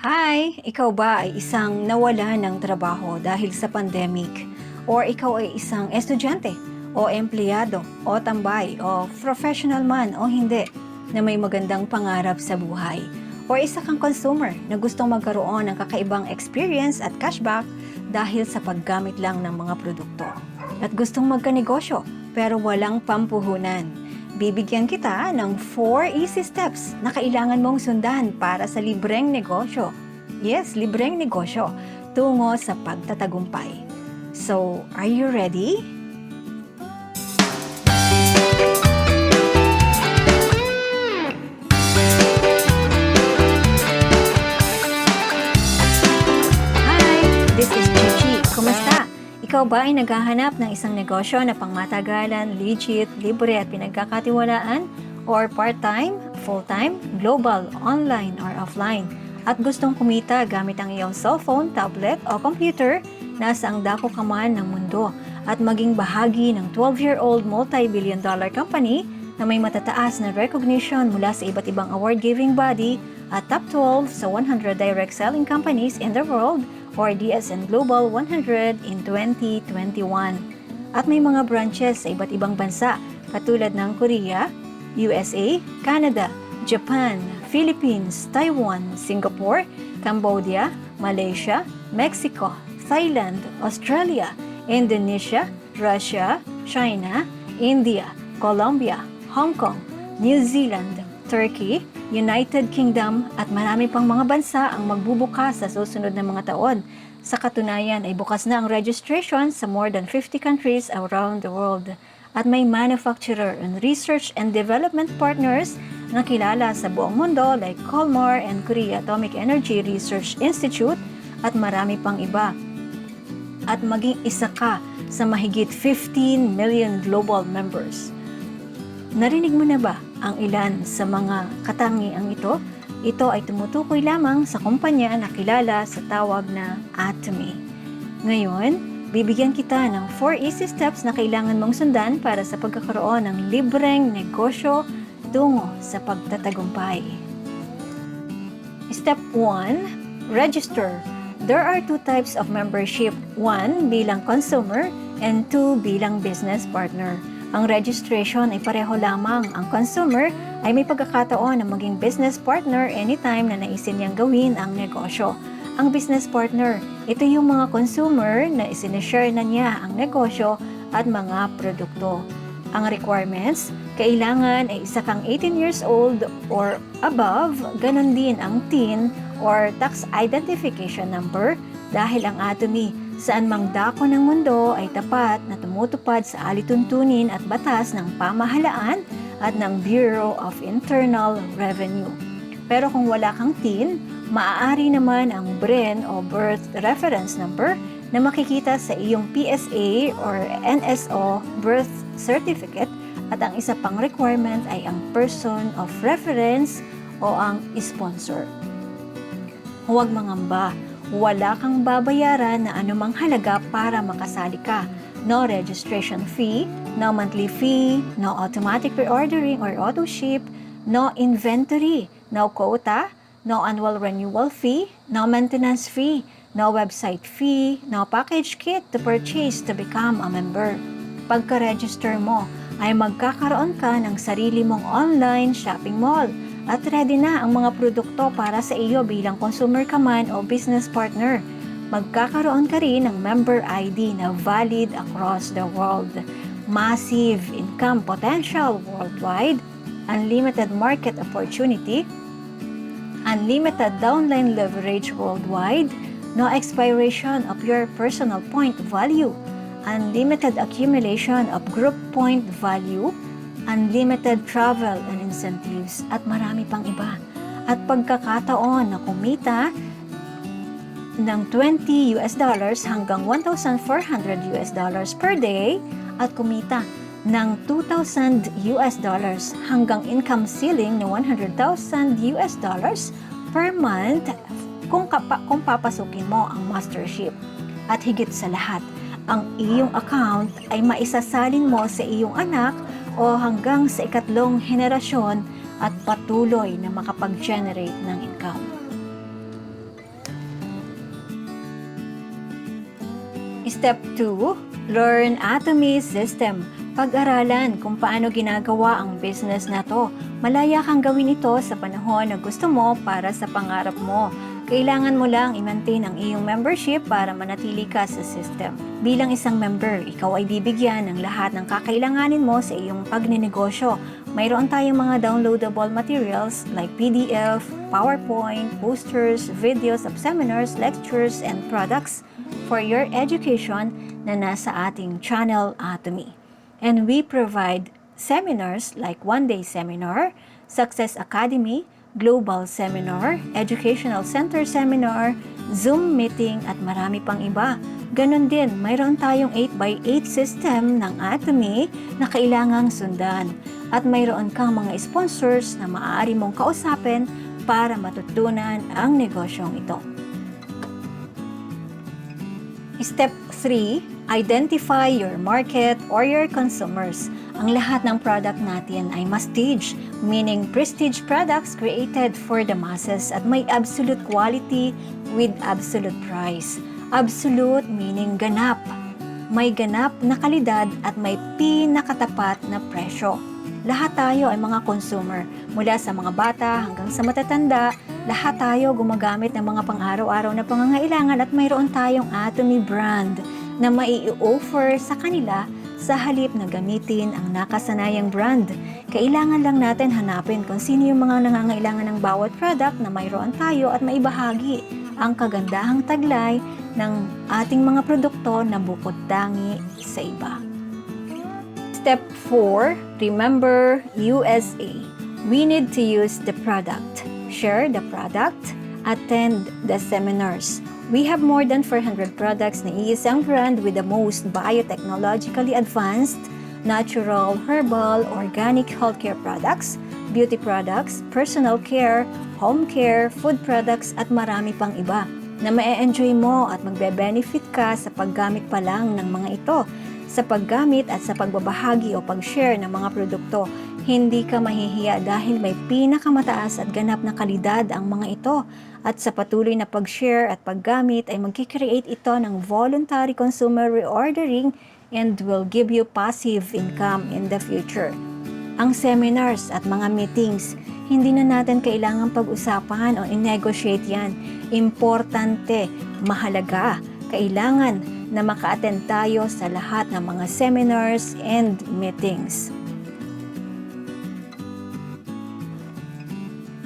Hi! Ikaw ba ay isang nawala ng trabaho dahil sa pandemic? Or ikaw ay isang estudyante, o empleyado, o tambay, o professional man o hindi, na may magandang pangarap sa buhay? Or isa kang consumer na gustong magkaroon ng kakaibang experience at cashback dahil sa paggamit lang ng mga produkto? At gustong magkanegosyo pero walang pampuhunan? Bibigyan kita ng 4 easy steps na kailangan mong sundan para sa libreng negosyo. Yes, libreng negosyo tungo sa pagtatagumpay. So, are you ready? Hi, this is Gigi. Kumusta? Ikaw ba ay naghahanap ng isang negosyo na pangmatagalan, legit, libre at pinagkakatiwalaan? Or part-time, full-time, global, online, or offline? At gustong kumita gamit ang iyong cellphone, tablet, o computer, nasa ang dako ka man ng mundo at maging bahagi ng 12-year-old multi-billion-dollar company na may matataas na recognition mula sa iba't ibang award-giving body at top 12 sa 100 direct selling companies in the world or DSN Global 100 in 2021. At may mga branches sa iba't ibang bansa katulad ng Korea, USA, Canada, Japan, Philippines, Taiwan, Singapore, Cambodia, Malaysia, Mexico, Thailand, Australia, Indonesia, Russia, China, India, Colombia, Hong Kong, New Zealand, Turkey, United Kingdom at marami pang mga bansa ang magbubukas sa susunod na mga taon. Sa katunayan ay bukas na ang registration sa more than 50 countries around the world. At may manufacturer and research and development partners na kilala sa buong mundo like Colmar and Korea Atomic Energy Research Institute at marami pang iba. At maging isa ka sa mahigit 15 million global members. Narinig mo na ba ang ilan sa mga katangiang ito? Ito ay tumutukoy lamang sa kumpanya na kilala sa tawag na Atomy. Ngayon, bibigyan kita ng 4 easy steps na kailangan mong sundan para sa pagkakaroon ng libreng negosyo tungo sa pagtatagumpay. Step 1. Register. There are 2 types of membership. 1 bilang consumer and 2 bilang business partner. Ang registration ay pareho lamang. Ang consumer ay may pagkakataon na maging business partner anytime na naisin niyang gawin ang negosyo. Ang business partner, ito yung mga consumer na isineshare na niya ang negosyo at mga produkto. Ang requirements, kailangan ay isa kang 18 years old or above, ganon din ang TIN or Tax Identification Number dahil ang Atomy saan mang dako ng mundo ay tapat na tumutupad sa alituntunin at batas ng pamahalaan at ng Bureau of Internal Revenue. Pero kung wala kang TIN, maaari naman ang BREN o Birth Reference Number na makikita sa iyong PSA or NSO Birth Certificate at ang isa pang requirement ay ang Person of Reference o ang sponsor. Huwag mangamba. Wala kang babayaran na anumang halaga para makasali ka. No registration fee, no monthly fee, no automatic reordering or auto ship, no inventory, no quota, no annual renewal fee, no maintenance fee, no website fee, no package kit to purchase to become a member. Pagka-register mo, ay magkakaroon ka ng sarili mong online shopping mall at ready na ang mga produkto para sa iyo bilang consumer ka man o business partner. Magkakaroon ka rin ng member ID na valid across the world. Massive income potential worldwide, unlimited market opportunity, unlimited downline leverage worldwide, no expiration of your personal point value, unlimited accumulation of group point value, unlimited travel and incentives, at marami pang iba. At pagkakataon na kumita ng $20 hanggang $1,400 per day at kumita ng $2,000 hanggang income ceiling na $100,000 per month kung papasukin mo ang mastership. At higit sa lahat, ang iyong account ay maisasalin mo sa iyong anak o hanggang sa ikatlong henerasyon at patuloy na makapag-generate ng income. Step 2, learn Atomy system. Pag-aralan kung paano ginagawa ang business na to. Malaya kang gawin ito sa panahon na gusto mo para sa pangarap mo. Kailangan mo lang i-maintain ang iyong membership para manatili ka sa system. Bilang isang member, ikaw ay bibigyan ng lahat ng kakailanganin mo sa iyong pagninegosyo. Mayroon tayong mga downloadable materials like PDF, PowerPoint, posters, videos of seminars, lectures, and products for your education na nasa ating channel Atomy. And we provide seminars like one-day seminar, Success Academy, Global Seminar, Educational Center Seminar, Zoom meeting at marami pang iba. Ganon din, mayroon tayong 8x8 system ng Atomy na kailangang sundan. At mayroon kang mga sponsors na maaari mong kausapin para matutunan ang negosyong ito. Step 3, identify your market or your consumers. Ang lahat ng product natin ay prestige, meaning prestige products created for the masses at may absolute quality with absolute price. Absolute meaning ganap. May ganap na kalidad at may pinakatapat na presyo. Lahat tayo ay mga consumer, mula sa mga bata hanggang sa matatanda, lahat tayo gumagamit ng mga pang-araw-araw na pangangailangan at mayroon tayong Atomy brand na mai-offer sa kanila sa halip na gamitin ang nakasanayang brand. Kailangan lang natin hanapin kung sino yung mga nangangailangan ng bawat product na mayroon tayo at maibahagi ang kagandahang taglay ng ating mga produkto na bukod tangi sa iba. Step 4, remember USA. We need to use the product, share the product, attend the seminars. We have more than 400 products na iisang brand with the most biotechnologically advanced, natural, herbal, organic healthcare products, beauty products, personal care, home care, food products at marami pang iba na ma-enjoy mo at magbe-benefit ka sa paggamit pa lang ng mga ito. Sa paggamit at sa pagbabahagi o pag-share ng mga produkto, hindi ka mahihiya dahil may pinakamataas at ganap na kalidad ang mga ito. At sa patuloy na pag-share at paggamit ay magkikreate ito ng voluntary consumer reordering and will give you passive income in the future. Ang seminars at mga meetings, hindi na natin kailangang pag-usapan o i-negotiate yan. Importante, mahalaga, kailangan na maka-attend tayo sa lahat ng mga seminars and meetings.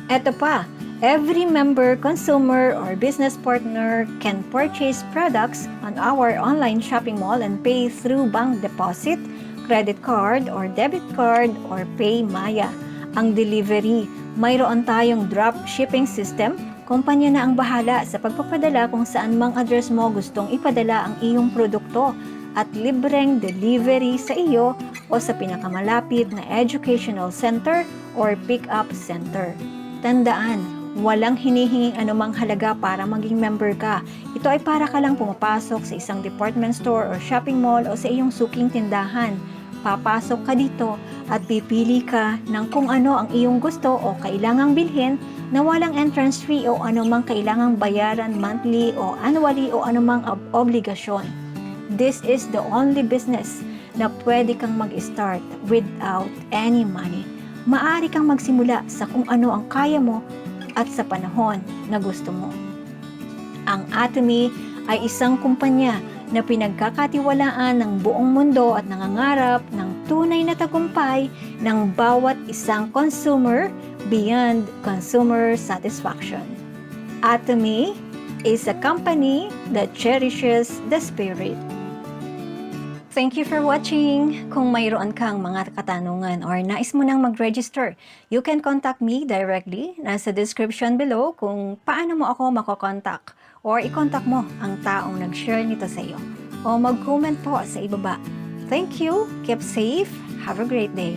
Ito pa, every member, consumer, or business partner can purchase products on our online shopping mall and pay through bank deposit, credit card, or debit card, or PayMaya. Ang delivery, mayroon tayong drop shipping system. Kumpanya na ang bahala sa pagpapadala kung saan mang address mo gustong ipadala ang iyong produkto at libreng delivery sa iyo o sa pinakamalapit na educational center or pick-up center. Tandaan, walang hinihinging anumang halaga para maging member ka. Ito ay para ka lang pumapasok sa isang department store or shopping mall o sa iyong suking tindahan. Papasok ka dito at pipili ka ng kung ano ang iyong gusto o kailangang bilhin na walang entrance fee o anumang kailangang bayaran monthly o annually o anumang obligasyon. This is the only business na pwede kang mag-start without any money. Maaari kang magsimula sa kung ano ang kaya mo at sa panahon na gusto mo. Ang Atomy ay isang kumpanya na pinagkakatiwalaan ng buong mundo at nangangarap ng tunay na tagumpay ng bawat isang consumer beyond consumer satisfaction. Atomy is a company that cherishes the spirit. Thank you for watching. Kung mayroon kang mga katanungan or nais mo nang mag-register, you can contact me directly. Nasa description below kung paano mo ako makokontak or i-contact mo ang taong nag-share nito sa iyo. O mag-comment po sa ibaba. Thank you, keep safe, have a great day.